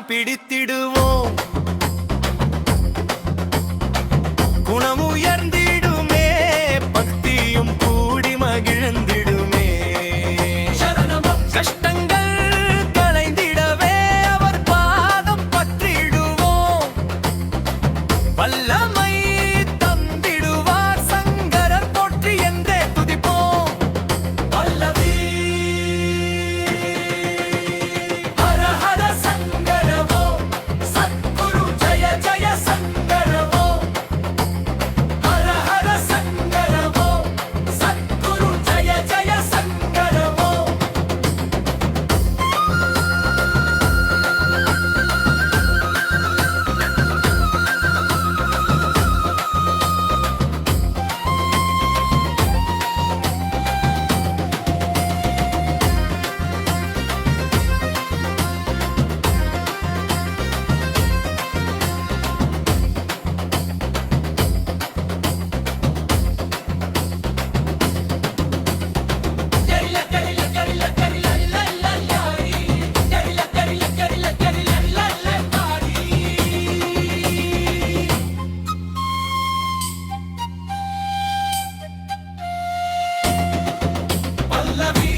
பிடித்திடுவோம். குணமுயர்ந்திடுமே, பக்தியும் கூடி மகிழ்ந்திடுமே. கஷ்டங்கள் களைந்திடவே அவர் பாதம் பற்றிடுவோம். வல்லமை தந்திடுவார், சங்கரர் போற்றி என்றே துதிப்போம். பல்லவி ஹர ஹர சங்கரவோ, சத்குரு ஜய ஜய சங்கரவோ. ஹர ஹர சங்கரவோ, சத்குரு ஜய ஜய சங்கரவோ. பல்லவி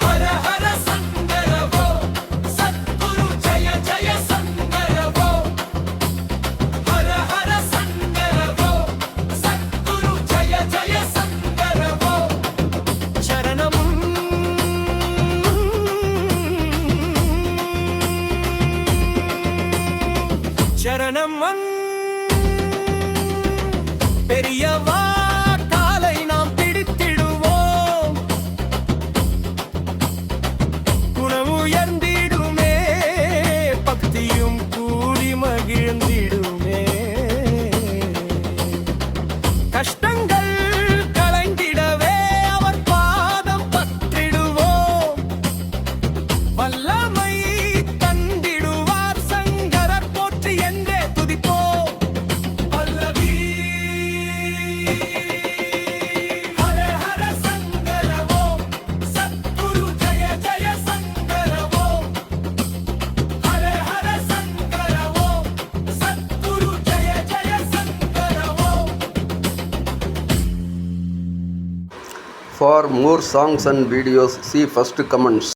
ஹர ஹர சங்கரவோ, சத்குரு ஜய ஜய சங்கரவோ. ஹர ஹர சங்கரவோ, சத்குரு ஜய ஜய சங்கரவோ. சரணம் சரணம் பெரியவா, காலை நாம் பிடித்திடுவோம். குணமுயர்ந்திடுமே, பக்தியும் கூடி மகிழ்ந்திடுமே. கஷ்டங்கள் களைந்திடவே அவர் பாதம் பற்றிடுவோம். வல்லமை தந்திடுவார், சங்கரர் போற்றி என்றே துதிப்போம். பல்லவி ஹர ஹர சங்கரவோ, சத்குரு ஜய ஜய சங்கரவோ. ஹர ஹர சங்கரவோ, சத்குரு ஜய ஜய சங்கரவோ. For more songs and videos, see first comments.